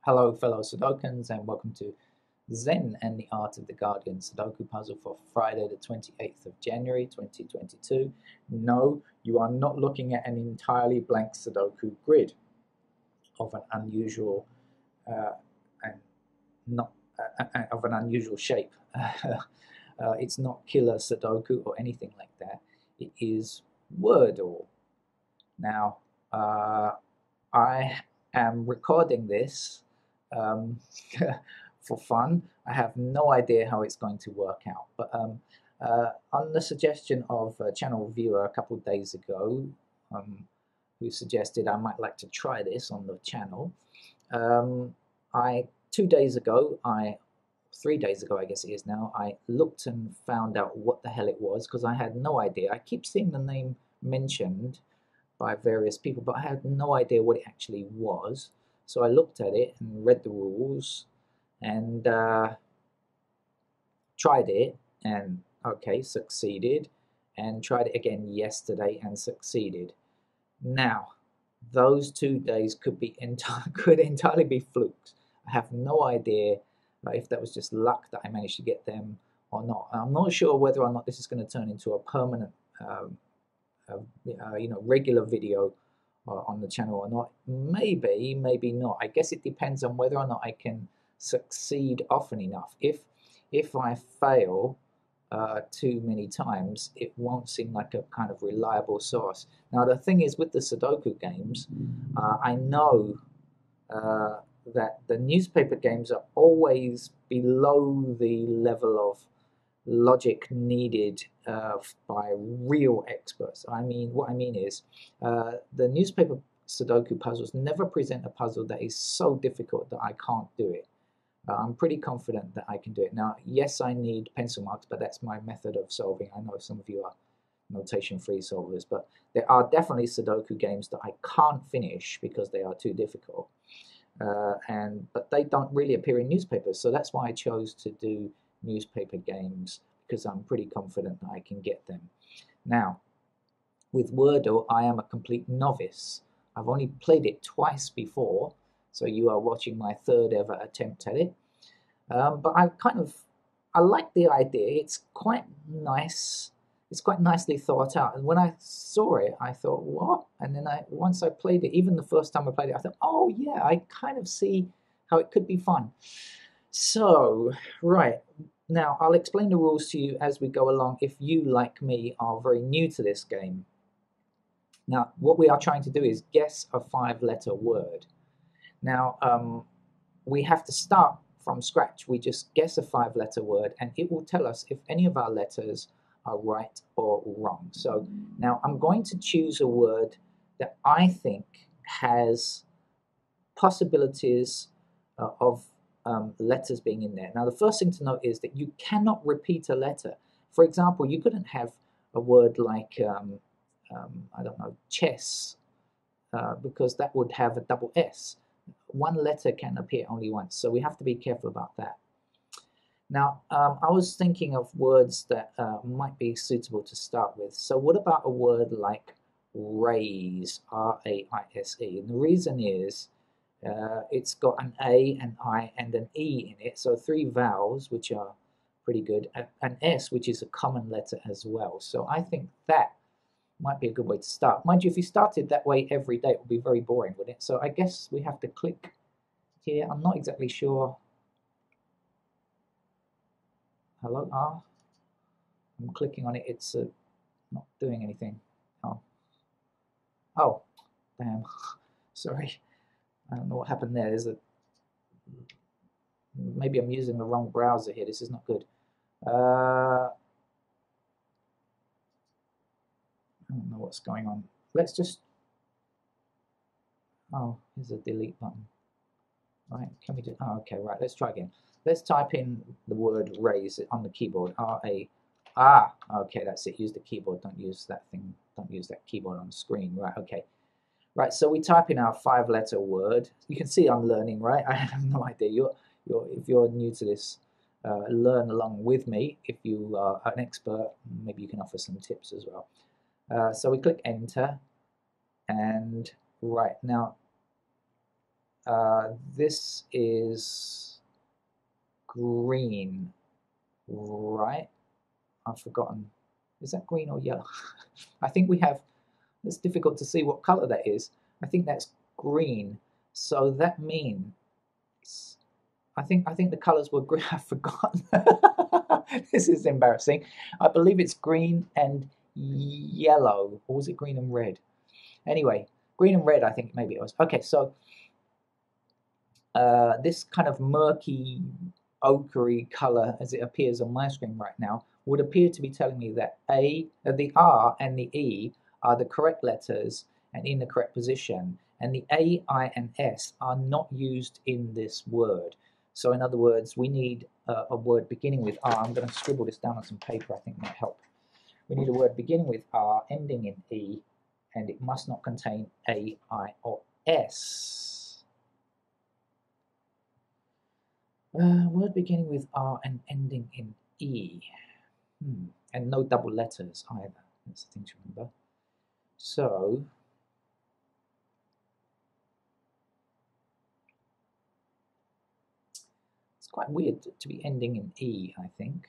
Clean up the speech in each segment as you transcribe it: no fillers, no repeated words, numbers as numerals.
Hello, fellow Sudokans, and welcome to Zen and the Art of the Guardian Sudoku puzzle for Friday, the 28th of January 2022. No, you are not looking at an entirely blank Sudoku grid of an unusual and not of an unusual shape. It's not killer Sudoku or anything like that. It is Wordle. Now, I am recording this for fun. I have no idea how it's going to work out, but on the suggestion of a channel viewer a couple of days ago, who suggested I might like to try this on the channel, I 3 days ago, I guess it is now, I looked and found out what the hell it was because I had no idea. I keep seeing the name mentioned by various people, but I had no idea what it actually was. So I looked at it and read the rules and tried it, and okay, succeeded, and tried it again yesterday and succeeded. Now, those 2 days could entirely be flukes. I have no idea if that was just luck that I managed to get them or not. I'm not sure whether or not this is going to turn into a permanent regular video on the channel or not. Maybe not. I guess it depends on whether or not I can succeed often enough. If I fail too many times, it won't seem like a kind of reliable source. Now the thing is, with the Sudoku games, I know that the newspaper games are always below the level of logic needed by real experts. What I mean is, the newspaper Sudoku puzzles never present a puzzle that is so difficult that I can't do it. I'm pretty confident that I can do it. Now, yes, I need pencil marks, but that's my method of solving. I know some of you are notation-free solvers, but there are definitely Sudoku games that I can't finish because they are too difficult. But they don't really appear in newspapers, so that's why I chose to do newspaper games, because I'm pretty confident that I can get them. Now, with Wordle, I am a complete novice. I've only played it twice before, so you are watching my third ever attempt at it. But I like the idea. It's quite nice. It's quite nicely thought out. And when I saw it, I thought, what? And then once I played it, even the first time I played it, I thought, oh yeah, I kind of see how it could be fun. So, right, now I'll explain the rules to you as we go along if you, like me, are very new to this game. Now, what we are trying to do is guess a 5-letter word. Now, we have to start from scratch. We just guess a 5-letter word, and it will tell us if any of our letters are right or wrong. So now I'm going to choose a word that I think has possibilities of letters being in there. Now, the first thing to note is that you cannot repeat a letter. For example, you couldn't have a word like, I don't know, chess, because that would have a double S. One letter can appear only once, so we have to be careful about that. Now, I was thinking of words that might be suitable to start with. So what about a word like raise, R-A-I-S-E? And the reason is it's got an A, an I, and an E in it, so 3 vowels, which are pretty good, an S, which is a common letter as well. So I think that might be a good way to start. Mind you, if you started that way every day, it would be very boring, wouldn't it? So I guess we have to click here. I'm not exactly sure. Hello, R. I'm clicking on it. It's not doing anything. Oh, damn. Sorry. I don't know what happened there. Maybe I'm using the wrong browser here. This is not good. I don't know what's going on. Let's just... Oh, here's a delete button. Right, can we do... Oh, okay, right, let's try again. Let's type in the word raise on the keyboard. R-A... Ah, okay, that's it. Use the keyboard. Don't use that thing. Don't use that keyboard on the screen. Right, okay. Right, so we type in our 5-letter word. You can see I'm learning, right? I have no idea. If you're new to this, learn along with me. If you are an expert, maybe you can offer some tips as well. So we click enter, and right now This is green, right? I've forgotten. Is that green or yellow? I think we have, it's difficult to see what color that is. I think that's green. So that means, I think the colors were green. I've forgotten. This is embarrassing. I believe it's green and yellow. Or was it green and red? Anyway, green and red, I think maybe it was. Okay, so this kind of murky, ochre color as it appears on my screen right now would appear to be telling me that the R and the E are the correct letters and in the correct position, and the A, I, and S are not used in this word. So in other words, we need a word beginning with R. I'm going to scribble this down on some paper, I think might help. We need a word beginning with R, ending in E, and it must not contain A, I, or S. Word beginning with R and ending in E. And no double letters either. That's the thing to remember. So, it's quite weird to be ending in E, I think.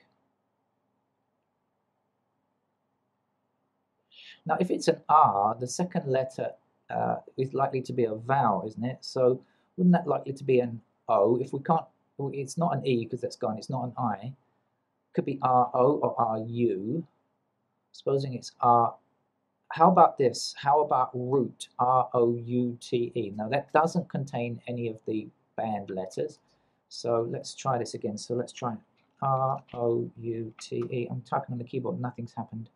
Now, if it's an R, the second letter is likely to be a vowel, isn't it? So, wouldn't that likely to be an O? If we can't, it's not an E because that's gone, it's not an I. It could be R-O or R-U. Supposing it's R. How about this? How about root? R-O-U-T-E. Now, that doesn't contain any of the banned letters. So, let's try this again. So, let's try R-O-U-T-E. I'm typing on the keyboard, nothing's happened.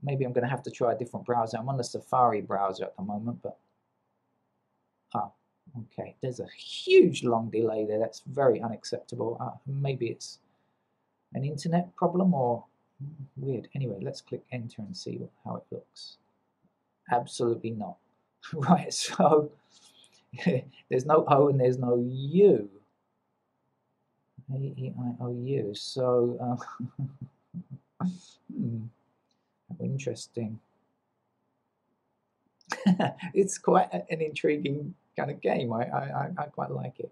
Maybe I'm going to have to try a different browser. I'm on the Safari browser at the moment, but okay. There's a huge long delay there. That's very unacceptable. Maybe it's an internet problem or weird. Anyway, let's click enter and see how it looks. Absolutely not. Right, so there's no O and there's no U. A-E-I-O-U. So, interesting. It's quite an intriguing kind of game. I quite like it.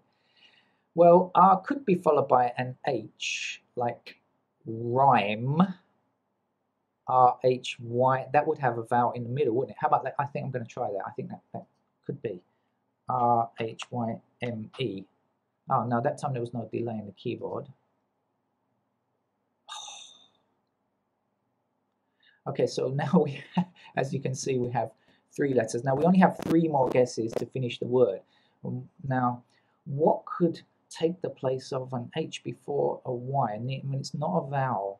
Well, R could be followed by an H, like rhyme. R-H-Y. That would have a vowel in the middle, wouldn't it? How about that? I think I'm going to try that. I think that could be R-H-Y-M-E. Oh, no, that time there was no delay in the keyboard. Okay, so now we have, as you can see, we have 3 letters. Now, we only have 3 more guesses to finish the word. Now, what could take the place of an H before a Y? I mean, it's not a vowel.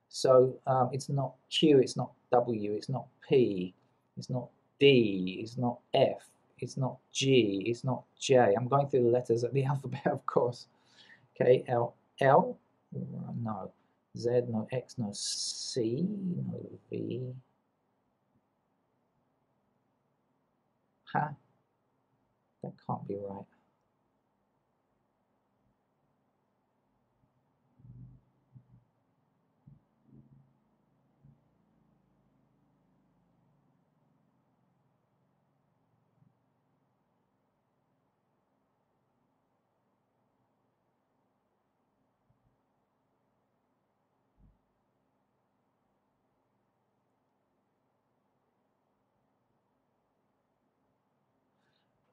So it's not Q, it's not W, it's not P, it's not D, it's not F, it's not G, it's not J. I'm going through the letters of the alphabet, of course. Okay, L, no. Z, no. X, no. C, no. V. Huh? That can't be right.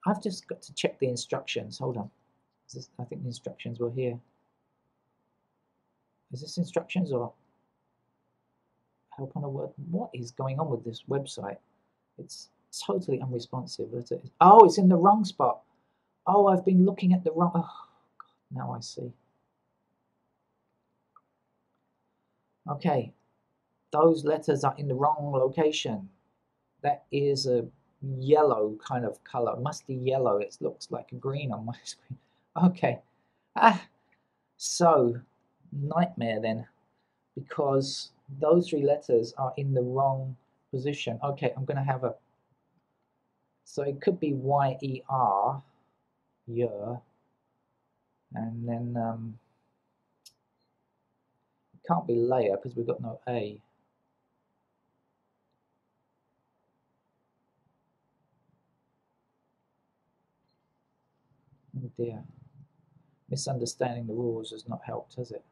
I've just got to check the instructions. Hold on. I think the instructions were here. Is this instructions or help on a word? What is going on with this website? It's totally unresponsive. Oh, it's in the wrong spot. Oh, I've been looking at the wrong. Oh, God, now I see. Okay, those letters are in the wrong location. That is a yellow kind of color, musty yellow. It looks like a green on my screen. Okay. So nightmare then, because those 3 letters are in the wrong position. Okay, I'm going to have a, so it could be Y-E-R, year, and then it can't be layer because we've got no A. Oh dear. Misunderstanding the rules has not helped, has it?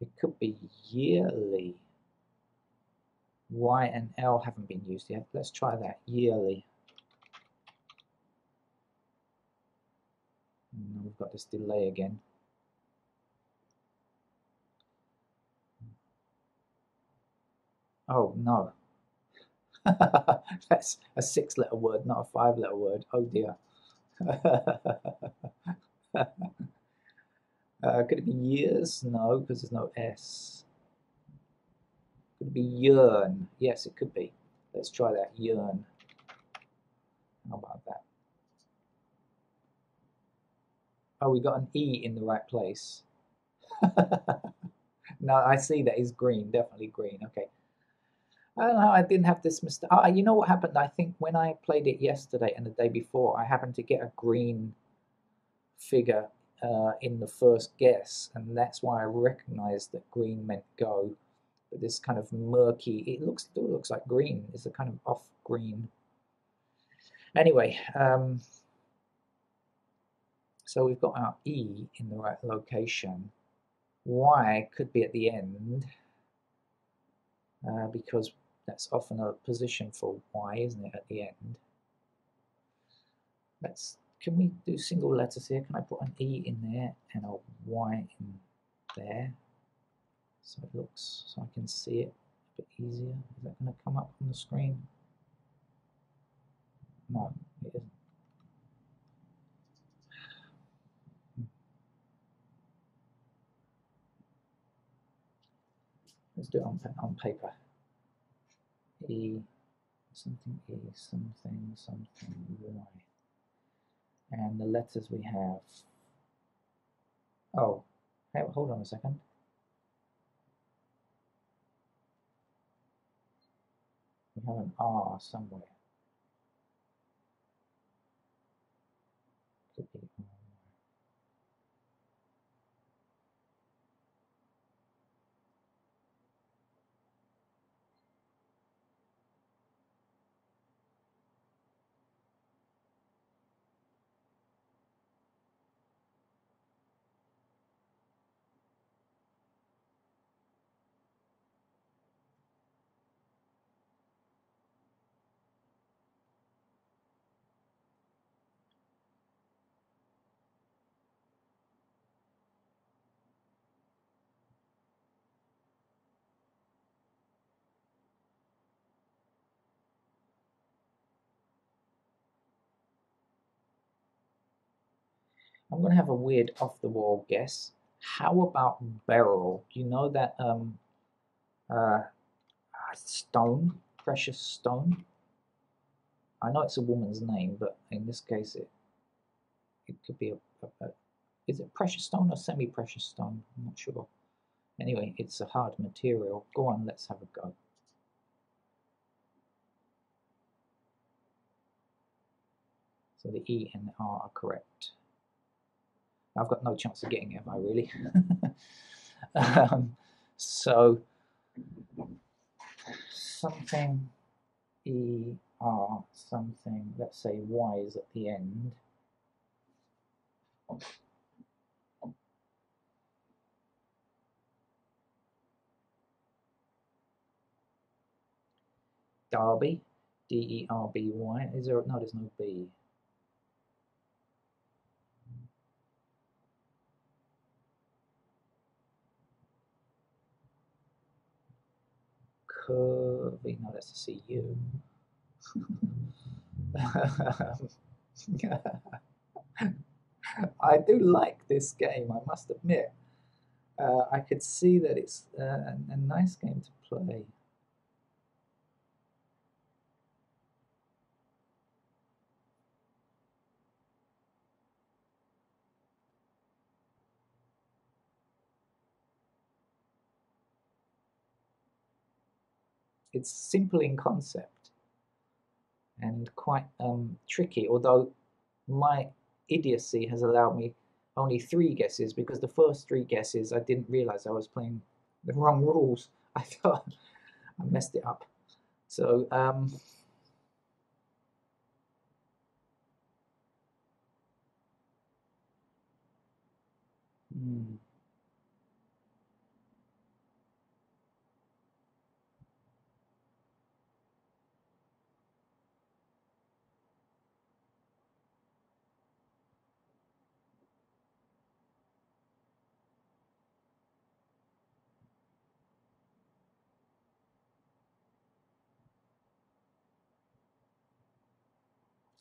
It could be yearly. Y and L haven't been used yet. Let's try that. Yearly. And we've got this delay again. Oh no. That's a 6-letter word, not a 5-letter word. Oh dear. Could it be years? No, because there's no S. Could it be yearn? Yes, it could be. Let's try that. Yearn. How about that? Oh, we got an E in the right place. No, I see that is green. Definitely green. Okay. I don't know. I didn't have this mistake. You know what happened? I think when I played it yesterday and the day before, I happened to get a green figure in the first guess, and that's why I recognized that green meant go. But this kind of murky, it still looks like green. It's a kind of off green. Anyway, so we've got our E in the right location. Y could be at the end because that's often a position for Y, isn't it, at the end? Can we do single letters here? Can I put an E in there and a Y in there? So it looks, so I can see it a bit easier. Is that going to come up on the screen? No, it isn't. Let's do it on paper. E, something E, something, something, Y. And the letters we have. Oh, hey, hold on a second. We have an R somewhere. Could be R. I'm going to have a weird off-the-wall guess. How about beryl? Do you know that stone, precious stone? I know it's a woman's name, but in this case, it could be is it precious stone or semi-precious stone? I'm not sure. Anyway, it's a hard material. Go on, let's have a go. So the E and the R are correct. I've got no chance of getting it, have I really? So something E R something, let's say Y is at the end. Derby, D-E-R-B-Y. Is there? No, there's no B. Curvy. No, that's a C-U. I do like this game, I must admit. I could see that it's a nice game to play. It's simple in concept, and quite tricky, although my idiocy has allowed me only 3 guesses, because the first 3 guesses I didn't realize I was playing the wrong rules. I thought I messed it up. So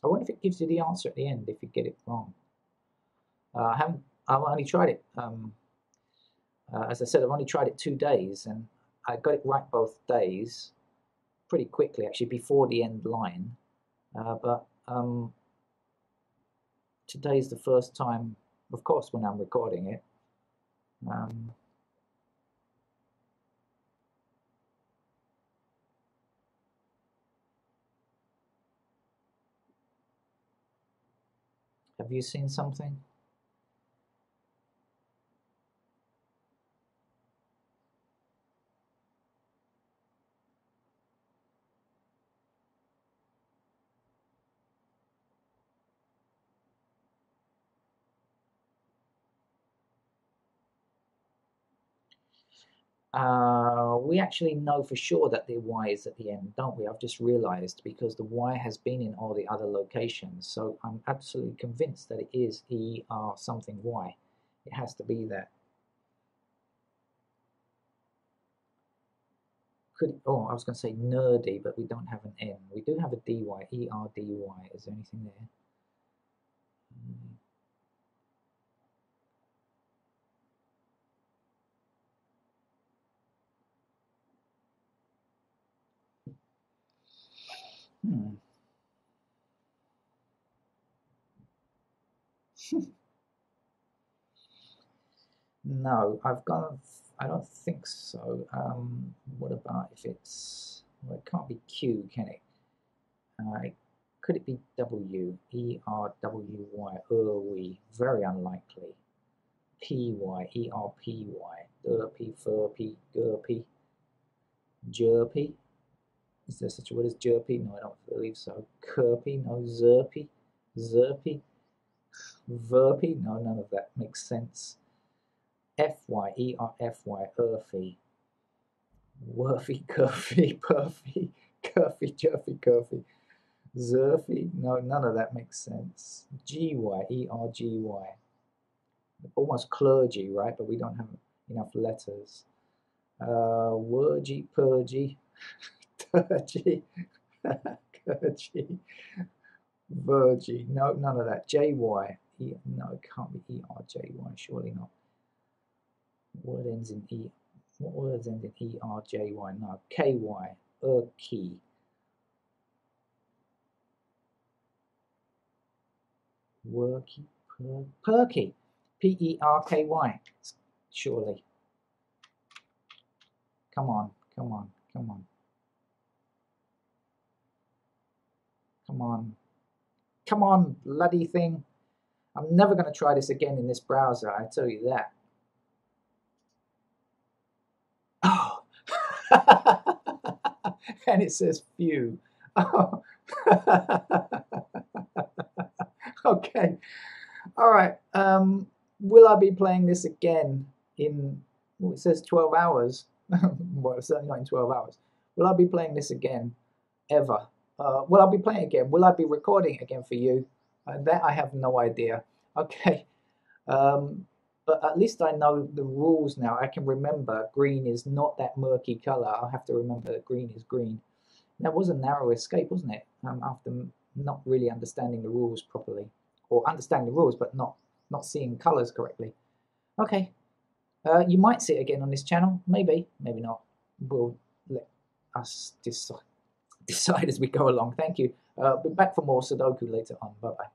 I wonder if it gives you the answer at the end if you get it wrong. I've only tried it. As I said, I've only tried it 2 days, and I got it right both days, pretty quickly actually, before the end line. But today's the first time, of course, when I'm recording it. Have you seen something? We actually know for sure that the Y is at the end, don't we? I've just realized, because the Y has been in all the other locations. So I'm absolutely convinced that it is ER something Y. It has to be that. Oh, I was going to say nerdy, but we don't have an N. We do have a DY, ERDY. Is there anything there? No, I don't think so. What about if it's, well, it can't be Q, can it? Could it be W? ERWY, Erwy, very unlikely. PY, ERPY, Derpy, Furpy, Gerpy, Jerpy. Is there such a word as jerpy? No, I don't believe so. Kerpy, no. Zerpy, Zerpy, Verpy, no, none of that makes sense. FY, ERFY, Earthy, Worthy, Curfy, Perfy, Curfy, Jerfy, Curfy, Zerfy, no, none of that makes sense. GY, ERGY, almost clergy, right? But we don't have enough letters. Worgy, Purgy, Turgy, Curgy, Virgy, no, none of that. JY, no, it can't be ERJY, surely not. Word ends in E. What words end in ERJY? No. KY, Key. Worky, Perky, PERKY, surely. Come on, come on, come on. Come on. Come on, bloody thing. I'm never going to try this again in this browser, I tell you that. Oh. And it says few. Oh. Okay. All right. Will I be playing this again in, well, it says 12 hours. Well, certainly not in 12 hours. Will I be playing this again ever? Will I be playing again? Will I be recording again for you? That I have no idea. Okay. But at least I know the rules now. I can remember green is not that murky color. I have to remember that green is green. That was a narrow escape, wasn't it? After not really understanding the rules properly, or understanding the rules but not seeing colors correctly. Okay, you might see it again on this channel. Maybe, maybe not. We'll let us decide as we go along. Thank you. Be back for more Sudoku later on. Bye bye.